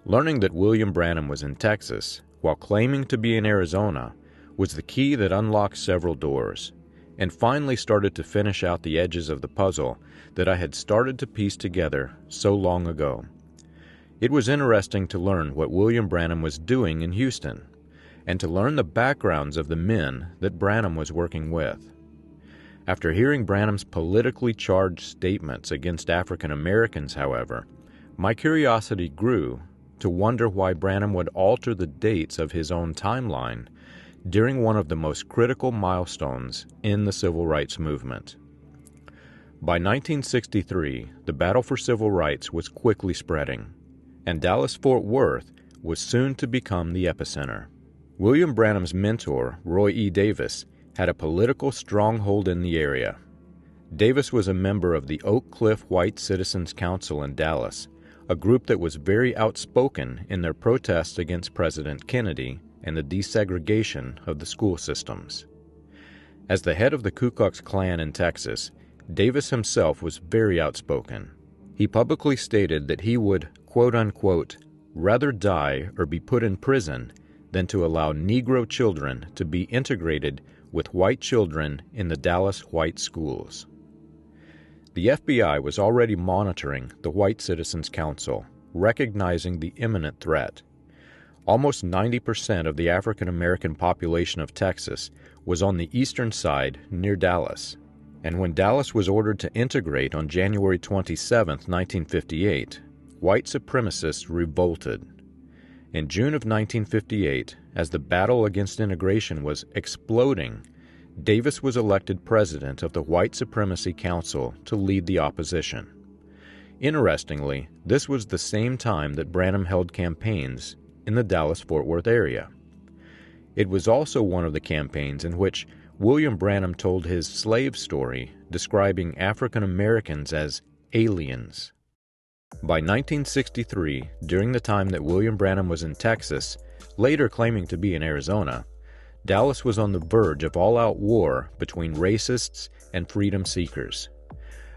Learning that William Branham was in Texas, while claiming to be in Arizona, was the key that unlocked several doors, and finally started to finish out the edges of the puzzle that I had started to piece together so long ago. It was interesting to learn what William Branham was doing in Houston, and to learn the backgrounds of the men that Branham was working with. After hearing Branham's politically charged statements against African Americans, however, my curiosity grew to wonder why Branham would alter the dates of his own timeline during one of the most critical milestones in the civil rights movement. By 1963, the battle for civil rights was quickly spreading, and Dallas-Fort Worth was soon to become the epicenter. William Branham's mentor, Roy E. Davis, had a political stronghold in the area. Davis was a member of the Oak Cliff White Citizens Council in Dallas, a group that was very outspoken in their protests against President Kennedy and the desegregation of the school systems. As the head of the Ku Klux Klan in Texas, Davis himself was very outspoken. He publicly stated that he would, quote-unquote, rather die or be put in prison than to allow Negro children to be integrated with white children in the Dallas white schools. The FBI was already monitoring the White Citizens Council, recognizing the imminent threat. Almost 90% of the African American population of Texas was on the eastern side near Dallas, and when Dallas was ordered to integrate on January 27, 1958, white supremacists revolted. In June of 1958, as the battle against integration was exploding, Davis was elected president of the White Supremacy Council to lead the opposition. Interestingly, this was the same time that Branham held campaigns in the Dallas-Fort Worth area. It was also one of the campaigns in which William Branham told his slave story, describing African Americans as aliens. By 1963, during the time that William Branham was in Texas, later claiming to be in Arizona, Dallas was on the verge of all-out war between racists and freedom seekers.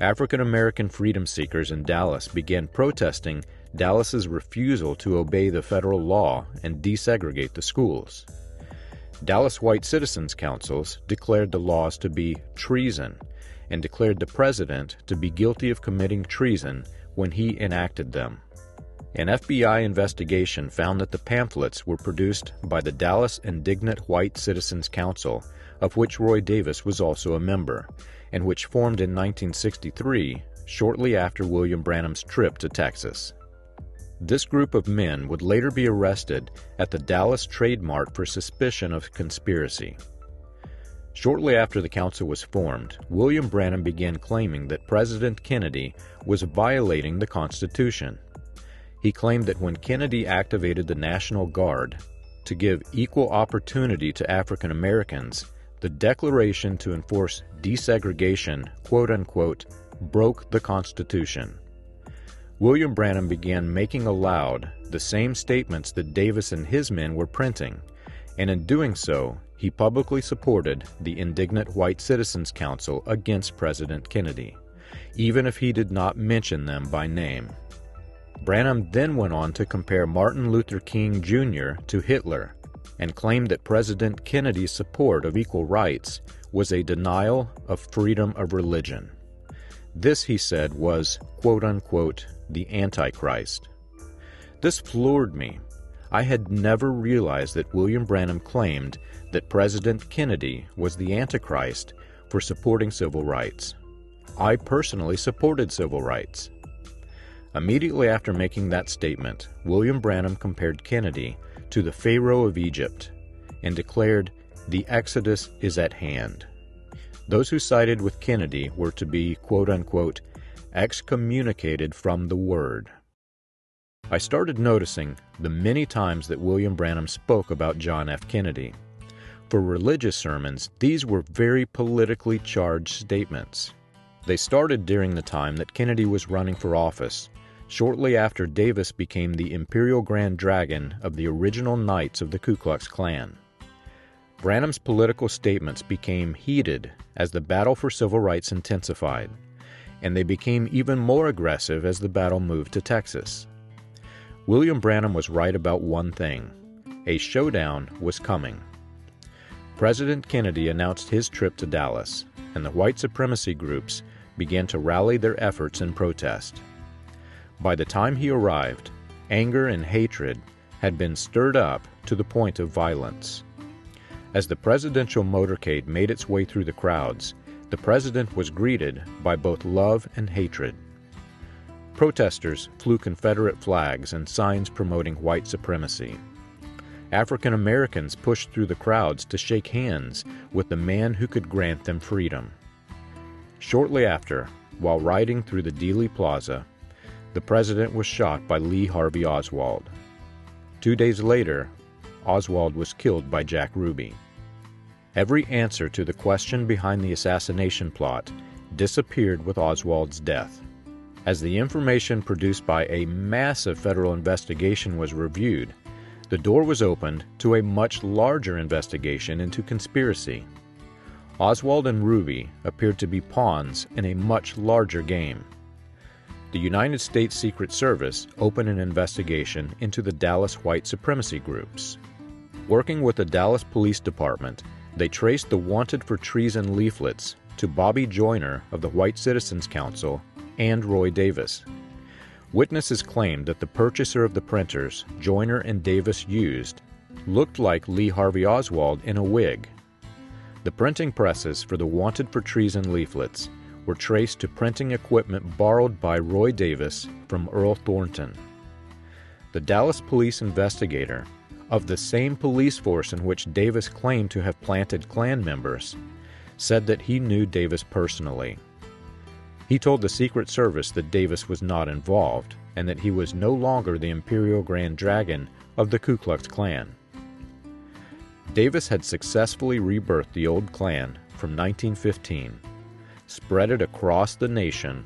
African American freedom seekers in Dallas began protesting Dallas's refusal to obey the federal law and desegregate the schools. Dallas White Citizens Councils declared the laws to be treason and declared the president to be guilty of committing treason when he enacted them. An FBI investigation found that the pamphlets were produced by the Dallas Indignant White Citizens Council, of which Roy Davis was also a member, and which formed in 1963, shortly after William Branham's trip to Texas. This group of men would later be arrested at the Dallas Trade Mart for suspicion of conspiracy. Shortly after the council was formed, William Branham began claiming that President Kennedy was violating the Constitution. He claimed that when Kennedy activated the National Guard to give equal opportunity to African Americans, the declaration to enforce desegregation, quote-unquote, broke the Constitution. William Branham began making aloud the same statements that Davis and his men were printing, and in doing so, he publicly supported the Indignant White Citizens Council against President Kennedy, even if he did not mention them by name. Branham then went on to compare Martin Luther King Jr. to Hitler and claimed that President Kennedy's support of equal rights was a denial of freedom of religion. This, he said, was, quote-unquote, the Antichrist. This floored me. I had never realized that William Branham claimed that President Kennedy was the Antichrist for supporting civil rights. I personally supported civil rights. Immediately after making that statement, William Branham compared Kennedy to the Pharaoh of Egypt and declared, "The Exodus is at hand." Those who sided with Kennedy were to be, quote-unquote, excommunicated from the Word. I started noticing the many times that William Branham spoke about John F. Kennedy. For religious sermons, these were very politically charged statements. They started during the time that Kennedy was running for office shortly after Davis became the Imperial Grand Dragon of the original Knights of the Ku Klux Klan. Branham's political statements became heated as the battle for civil rights intensified, and they became even more aggressive as the battle moved to Texas. William Branham was right about one thing: a showdown was coming. President Kennedy announced his trip to Dallas, and the white supremacy groups began to rally their efforts in protest. By the time he arrived, anger and hatred had been stirred up to the point of violence. As the presidential motorcade made its way through the crowds, the president was greeted by both love and hatred. Protesters flew Confederate flags and signs promoting white supremacy. African Americans pushed through the crowds to shake hands with the man who could grant them freedom. Shortly after, while riding through the Dealey Plaza, the president was shot by Lee Harvey Oswald. 2 days later, Oswald was killed by Jack Ruby. Every answer to the question behind the assassination plot disappeared with Oswald's death. As the information produced by a massive federal investigation was reviewed, the door was opened to a much larger investigation into conspiracy. Oswald and Ruby appeared to be pawns in a much larger game. The United States Secret Service opened an investigation into the Dallas white supremacy groups. Working with the Dallas Police Department, they traced the wanted for treason leaflets to Bobby Joyner of the White Citizens Council and Roy Davis. Witnesses claimed that the purchaser of the printers Joyner and Davis used looked like Lee Harvey Oswald in a wig. The printing presses for the wanted for treason leaflets were traced to printing equipment borrowed by Roy Davis from Earl Thornton. The Dallas police investigator, of the same police force in which Davis claimed to have planted Klan members, said that he knew Davis personally. He told the Secret Service that Davis was not involved and that he was no longer the Imperial Grand Dragon of the Ku Klux Klan. Davis had successfully rebirthed the old Klan from 1915, spread it across the nation,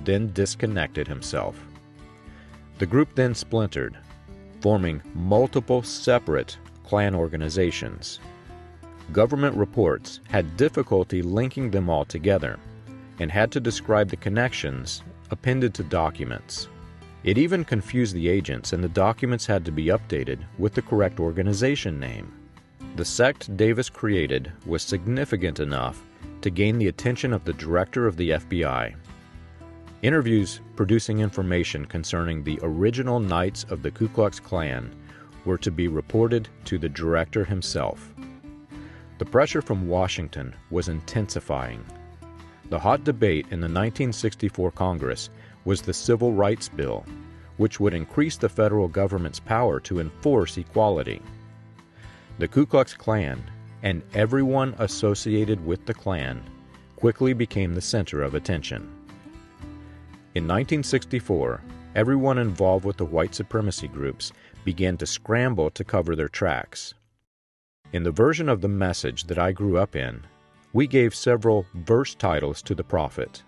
then disconnected himself. The group then splintered, forming multiple separate Klan organizations. Government reports had difficulty linking them all together and had to describe the connections appended to documents. It even confused the agents, and the documents had to be updated with the correct organization name. The sect Davis created was significant enough to gain the attention of the director of the FBI. Interviews producing information concerning the original Knights of the Ku Klux Klan were to be reported to the director himself. The pressure from Washington was intensifying. The hot debate in the 1964 Congress was the Civil Rights Bill, which would increase the federal government's power to enforce equality. The Ku Klux Klan, and everyone associated with the Klan, quickly became the center of attention. In 1964, everyone involved with the white supremacy groups began to scramble to cover their tracks. In the version of the message that I grew up in, we gave several verse titles to the prophet.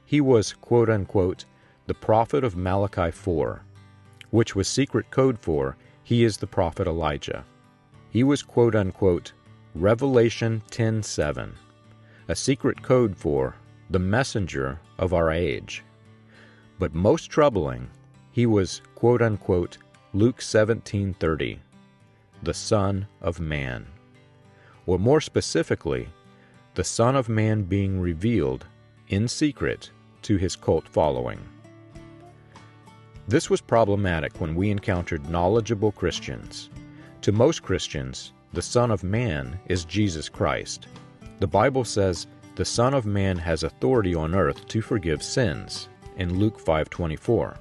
He was, quote-unquote, the prophet of Malachi 4, which was secret code for he is the prophet Elijah. He was, quote-unquote, Revelation 10:7, a secret code for the messenger of our age. But most troubling, he was, quote-unquote, Luke 17:30, the Son of Man. Or more specifically, the Son of Man being revealed in secret to his cult following. This was problematic when we encountered knowledgeable Christians. To most Christians, the Son of Man is Jesus Christ. The Bible says the Son of Man has authority on earth to forgive sins in Luke 5:24.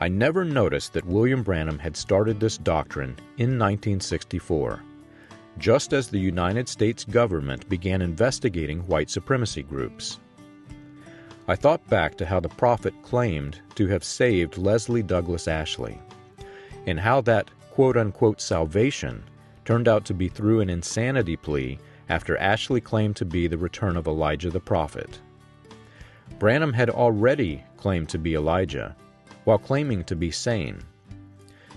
I never noticed that William Branham had started this doctrine in 1964, just as the United States government began investigating white supremacy groups. I thought back to how the prophet claimed to have saved Leslie Douglas Ashley, and how that quote-unquote salvation turned out to be through an insanity plea after Ashley claimed to be the return of Elijah the prophet. Branham had already claimed to be Elijah, while claiming to be sane.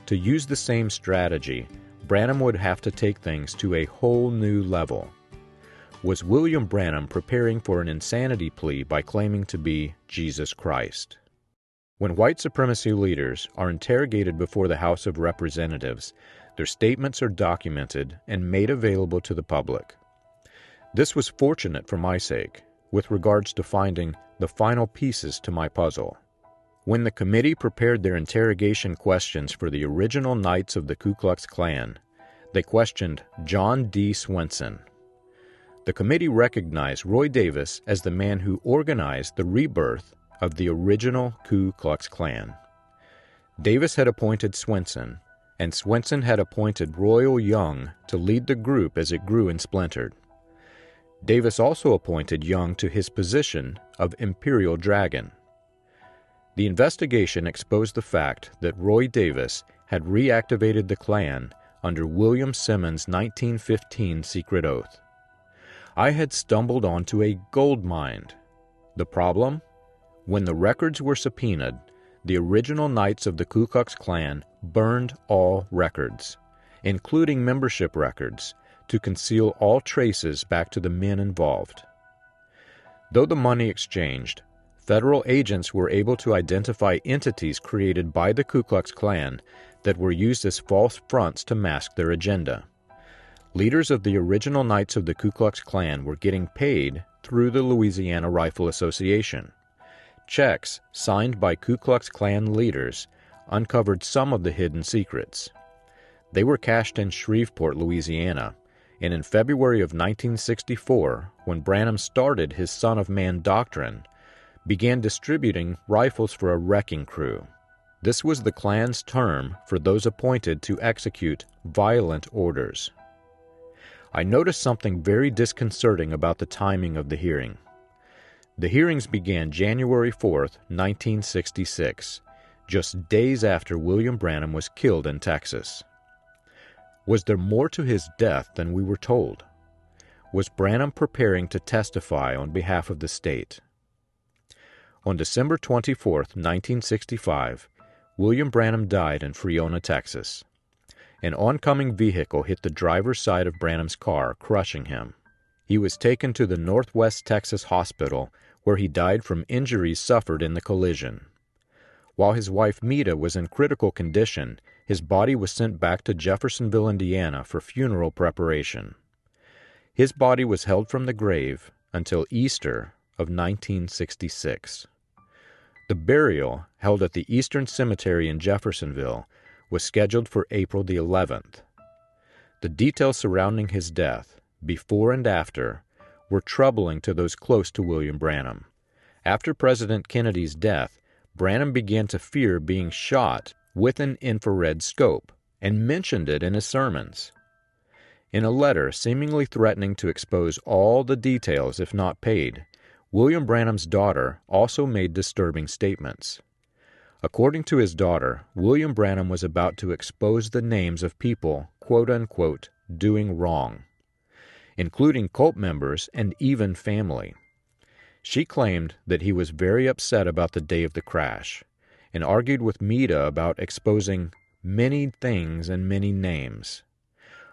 To use the same strategy, Branham would have to take things to a whole new level. Was William Branham preparing for an insanity plea by claiming to be Jesus Christ? When white supremacy leaders are interrogated before the House of Representatives, their statements are documented and made available to the public. This was fortunate for my sake, with regards to finding the final pieces to my puzzle. When the committee prepared their interrogation questions for the original Knights of the Ku Klux Klan, they questioned John D. Swenson. The committee recognized Roy Davis as the man who organized the rebirth of the original Ku Klux Klan. Davis had appointed Swenson, and Swenson had appointed Royal Young to lead the group as it grew and splintered. Davis also appointed Young to his position of Imperial Dragon. The investigation exposed the fact that Roy Davis had reactivated the Klan under William Simmons' 1915 secret oath. I had stumbled onto a gold mine. The problem? When the records were subpoenaed, the original Knights of the Ku Klux Klan burned all records, including membership records, to conceal all traces back to the men involved. Though the money exchanged, federal agents were able to identify entities created by the Ku Klux Klan that were used as false fronts to mask their agenda. Leaders of the original Knights of the Ku Klux Klan were getting paid through the Louisiana Rifle Association. Checks signed by Ku Klux Klan leaders uncovered some of the hidden secrets. They were cashed in Shreveport, Louisiana, and in February of 1964, when Branham started his Son of Man doctrine, began distributing rifles for a wrecking crew. This was the Klan's term for those appointed to execute violent orders. I noticed something very disconcerting about the timing of the hearing. The hearings began January 4th, 1966, just days after William Branham was killed in Texas. Was there more to his death than we were told? Was Branham preparing to testify on behalf of the state? On December 24, 1965, William Branham died in Friona, Texas. An oncoming vehicle hit the driver's side of Branham's car, crushing him. He was taken to the Northwest Texas Hospital, where he died from injuries suffered in the collision. While his wife Meta was in critical condition, his body was sent back to Jeffersonville, Indiana for funeral preparation. His body was held from the grave until Easter of 1966. The burial, held at the Eastern Cemetery in Jeffersonville, was scheduled for April the 11th. The details surrounding his death, before and after, were troubling to those close to William Branham. After President Kennedy's death, Branham began to fear being shot with an infrared scope, and mentioned it in his sermons. In a letter seemingly threatening to expose all the details if not paid, William Branham's daughter also made disturbing statements. According to his daughter, William Branham was about to expose the names of people, quote-unquote, doing wrong, including cult members and even family. She claimed that he was very upset about the day of the crash, and argued with Meta about exposing many things and many names.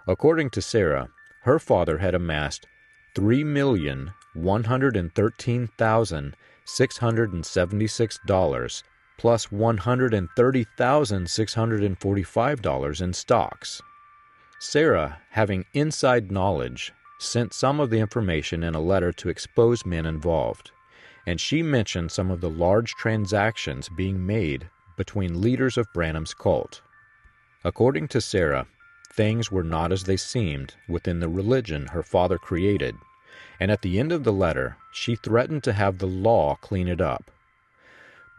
According to Sarah, her father had amassed $3,113,676 plus $130,645 in stocks. Sarah, having inside knowledge, sent some of the information in a letter to expose men involved, and she mentioned some of the large transactions being made between leaders of Branham's cult. According to Sarah, things were not as they seemed within the religion her father created, and at the end of the letter, she threatened to have the law clean it up.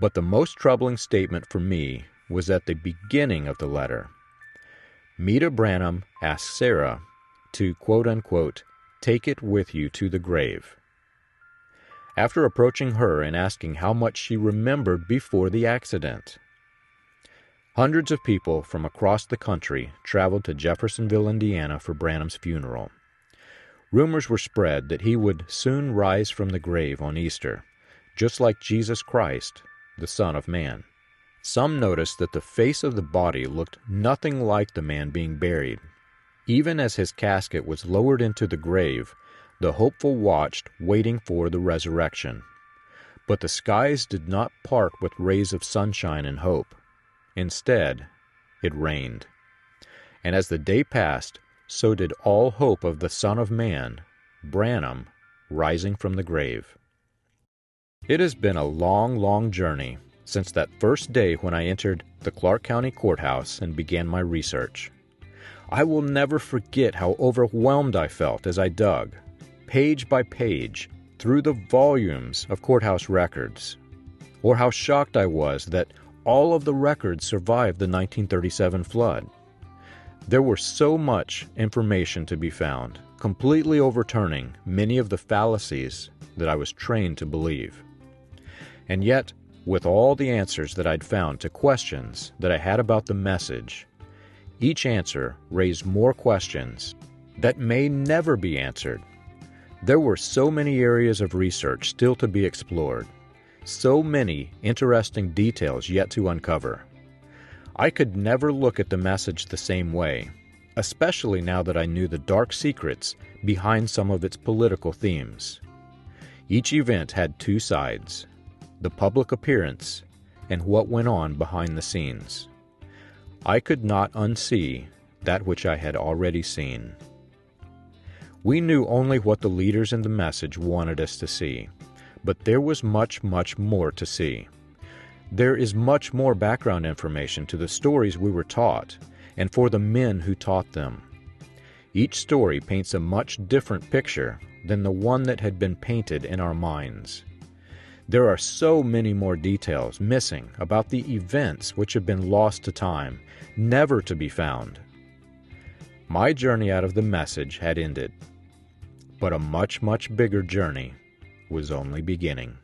But the most troubling statement for me was at the beginning of the letter. Meta Branham asked Sarah to, quote-unquote, take it with you to the grave. After approaching her and asking how much she remembered before the accident. Hundreds of people from across the country traveled to Jeffersonville, Indiana for Branham's funeral. Rumors were spread that he would soon rise from the grave on Easter, just like Jesus Christ, the Son of Man. Some noticed that the face of the body looked nothing like the man being buried. Even as his casket was lowered into the grave, the hopeful watched, waiting for the resurrection. But the skies did not part with rays of sunshine and hope. Instead, it rained. And as the day passed, so did all hope of the Son of Man, Branham, rising from the grave. It has been a long, long journey since that first day when I entered the Clark County Courthouse and began my research. I will never forget how overwhelmed I felt as I dug, page by page, through the volumes of courthouse records, or how shocked I was that all of the records survived the 1937 flood. There were so much information to be found, completely overturning many of the fallacies that I was trained to believe. And yet, with all the answers that I'd found to questions that I had about the message, each answer raised more questions that may never be answered. There were so many areas of research still to be explored, so many interesting details yet to uncover. I could never look at the message the same way, especially now that I knew the dark secrets behind some of its political themes. Each event had two sides: the public appearance and what went on behind the scenes. I could not unsee that which I had already seen. We knew only what the leaders in the message wanted us to see, but there was much, much more to see. There is much more background information to the stories we were taught, and for the men who taught them. Each story paints a much different picture than the one that had been painted in our minds. There are so many more details missing about the events which have been lost to time, never to be found. My journey out of the message had ended, but a much, much bigger journey was only beginning.